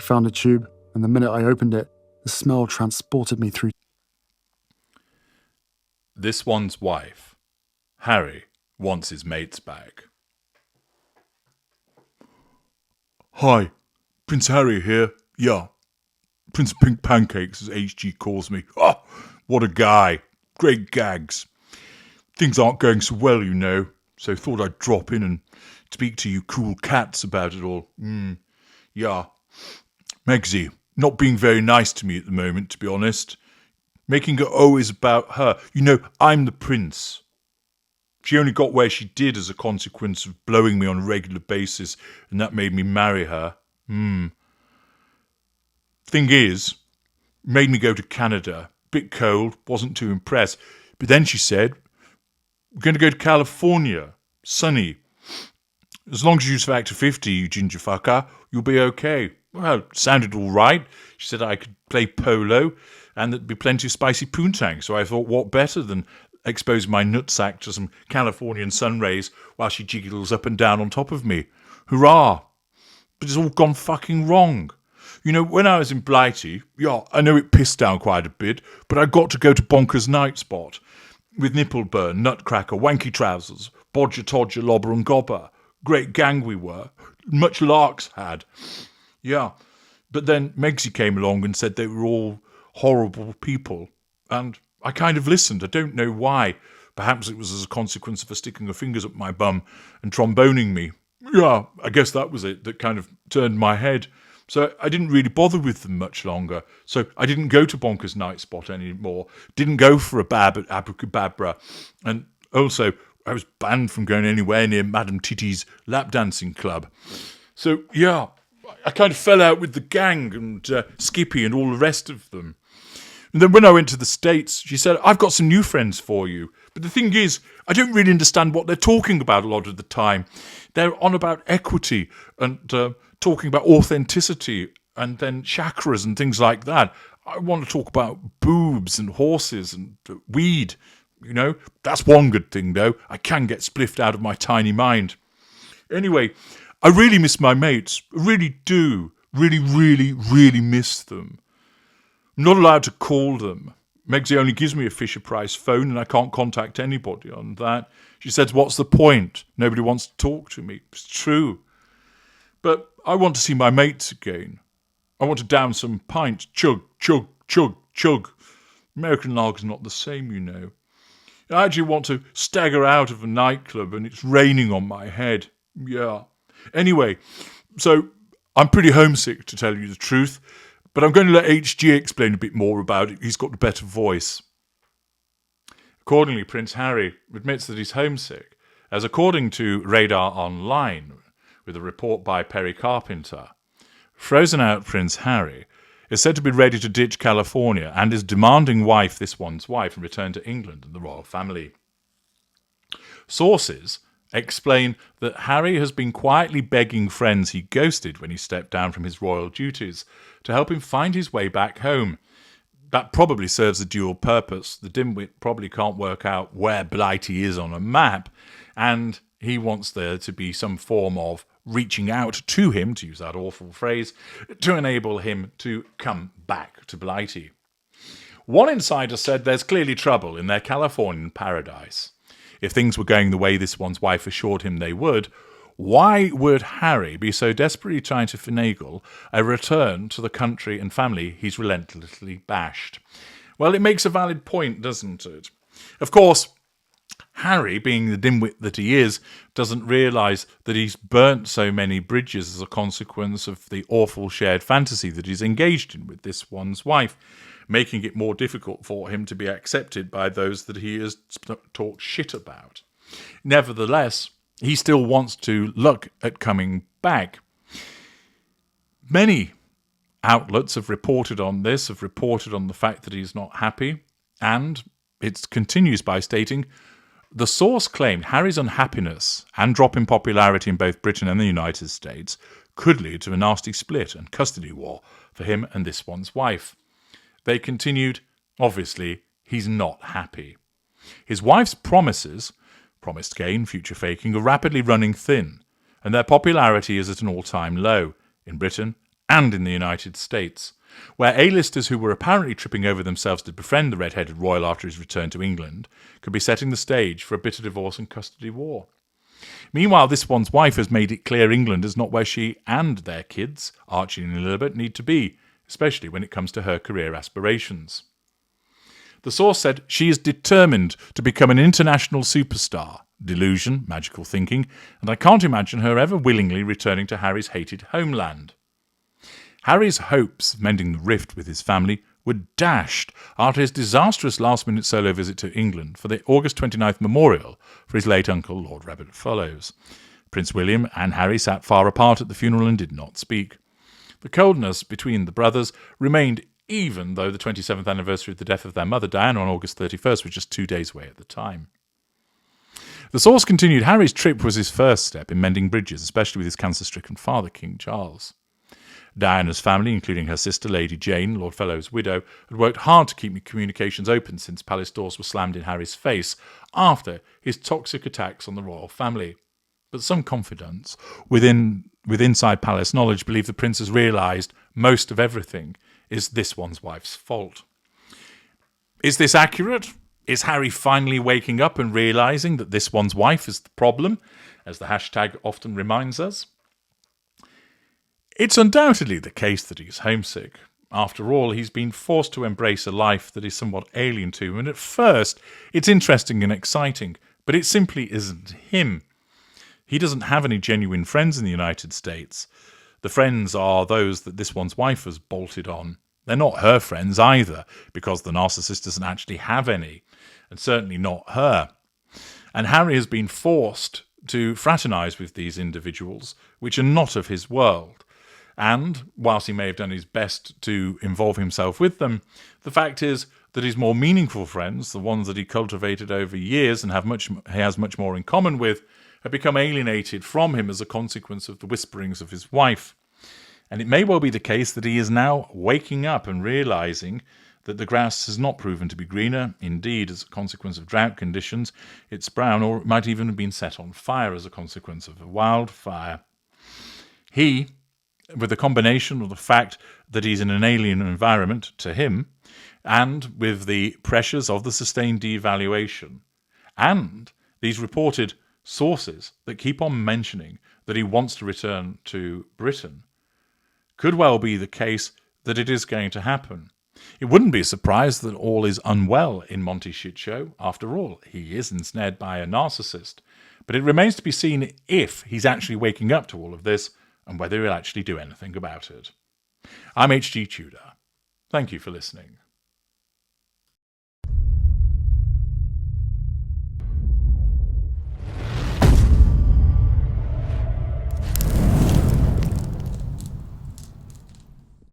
found a tube, and the minute I opened it, the smell transported me through. This one's wife. Harry wants his mates back. Hi, Prince Harry here. Yeah, Prince of Pink Pancakes, as HG calls me. Oh, what a guy. Great gags. Things aren't going so well, you know, so thought I'd drop in and speak to you cool cats about it all. Yeah. Megsy, not being very nice to me at the moment, to be honest. Making it always about her. You know, I'm the prince. She only got where she did as a consequence of blowing me on a regular basis, and that made me marry her. Thing is, made me go to Canada. Bit cold, wasn't too impressed. But then she said, we're going to go to California. Sunny. As long as you survive to 50, you ginger fucker, you'll be okay. Well, it sounded all right. She said I could play polo and there'd be plenty of spicy poontang. So I thought, what better than expose my nutsack to some Californian sun rays while she jiggles up and down on top of me. Hurrah! But it's all gone fucking wrong. You know, when I was in Blighty, yeah, I know it pissed down quite a bit, but I got to go to Bonkers Night Spot with nipple burn, nutcracker, wanky trousers, bodger, todger, lobber and gobber. Great gang we were. Much larks had. Yeah. But then Megsy came along and said they were all horrible people. And I kind of listened. I don't know why. Perhaps it was as a consequence of her sticking her fingers up my bum and tromboning me. Yeah, I guess that was it that kind of turned my head. So I didn't really bother with them much longer. So I didn't go to Bonkers Night Spot anymore. Didn't go for a bab at Abracadabra. And also, I was banned from going anywhere near Madame Titty's lap dancing club. So, yeah, I kind of fell out with the gang and Skippy and all the rest of them. And then when I went to the States, she said, I've got some new friends for you. But the thing is, I don't really understand what they're talking about a lot of the time. They're on about equity and talking about authenticity and then chakras and things like that. I want to talk about boobs and horses and weed. You know, that's one good thing, though. I can get spliffed out of my tiny mind. Anyway, I really miss my mates. I really do. Really, really, really miss them. I'm not allowed to call them. Megsy only gives me a Fisher-Price phone and I can't contact anybody on that. She says, what's the point? Nobody wants to talk to me. It's true. But I want to see my mates again. I want to down some pints. Chug, chug, chug, chug. American lager's not the same, you know. I actually want to stagger out of a nightclub and it's raining on my head. Yeah. Anyway, so I'm pretty homesick, to tell you the truth. But I'm going to let HG explain a bit more about it. He's got a better voice. Accordingly, Prince Harry admits that he's homesick, as according to Radar Online, with a report by Perry Carpenter, frozen out Prince Harry is said to be ready to ditch California and is demanding this one's wife, and return to England and the royal family. Sources explain that Harry has been quietly begging friends he ghosted when he stepped down from his royal duties to help him find his way back home. That probably serves a dual purpose. The dimwit probably can't work out where Blighty is on a map, and he wants there to be some form of reaching out to him, to use that awful phrase, to enable him to come back to Blighty. One insider said there's clearly trouble in their Californian paradise. If things were going the way this one's wife assured him they would, why would Harry be so desperately trying to finagle a return to the country and family he's relentlessly bashed? Well, it makes a valid point, doesn't it? Of course, Harry, being the dimwit that he is, doesn't realise that he's burnt so many bridges as a consequence of the awful shared fantasy that he's engaged in with this one's wife, making it more difficult for him to be accepted by those that he has talked shit about. Nevertheless, he still wants to look at coming back. Many outlets have reported on this, have reported on the fact that he's not happy, and it continues by stating, the source claimed Harry's unhappiness and drop in popularity in both Britain and the United States could lead to a nasty split and custody war for him and this one's wife. They continued, obviously, he's not happy. His wife's promises, promised gain, future faking, are rapidly running thin, and their popularity is at an all-time low in Britain and in the United States, where A-listers who were apparently tripping over themselves to befriend the red-headed royal after his return to England could be setting the stage for a bitter divorce and custody war. Meanwhile, this one's wife has made it clear England is not where she and their kids, Archie and Elizabeth, need to be, especially when it comes to her career aspirations. The source said she is determined to become an international superstar. Delusion, magical thinking, and I can't imagine her ever willingly returning to Harry's hated homeland. Harry's hopes of mending the rift with his family were dashed after his disastrous last-minute solo visit to England for the August 29th memorial for his late uncle, Lord Rabbit Follows. Prince William and Harry sat far apart at the funeral and did not speak. The coldness between the brothers remained even though the 27th anniversary of the death of their mother, Diana, on August 31st was just 2 days away at the time. The source continued, Harry's trip was his first step in mending bridges, especially with his cancer-stricken father, King Charles. Diana's family, including her sister, Lady Jane, Lord Fellowes' widow, had worked hard to keep communications open since palace doors were slammed in Harry's face after his toxic attacks on the royal family. But some confidants with inside palace knowledge believe the prince has realised most of everything is this one's wife's fault. Is this accurate? Is Harry finally waking up and realising that this one's wife is the problem, as the hashtag often reminds us? It's undoubtedly the case that he's homesick. After all, he's been forced to embrace a life that is somewhat alien to him, and at first it's interesting and exciting, but it simply isn't him. He doesn't have any genuine friends in the United States. The friends are those that this one's wife has bolted on. They're not her friends either, because the narcissist doesn't actually have any, and certainly not her. And Harry has been forced to fraternise with these individuals, which are not of his world. And, whilst he may have done his best to involve himself with them, the fact is that his more meaningful friends, the ones that he cultivated over years and he has much more in common with, have become alienated from him as a consequence of the whisperings of his wife. And it may well be the case that he is now waking up and realising that the grass has not proven to be greener. Indeed, as a consequence of drought conditions, it's brown, or it might even have been set on fire as a consequence of a wildfire. He, with the combination of the fact that he's in an alien environment to him, and with the pressures of the sustained devaluation, and these reported sources that keep on mentioning that he wants to return to Britain, could well be the case that it is going to happen. It wouldn't be a surprise that all is unwell in Monty's shit show. After all, he is ensnared by a narcissist. But it remains to be seen if he's actually waking up to all of this and whether he'll actually do anything about it. I'm H.G. Tudor. Thank you for listening.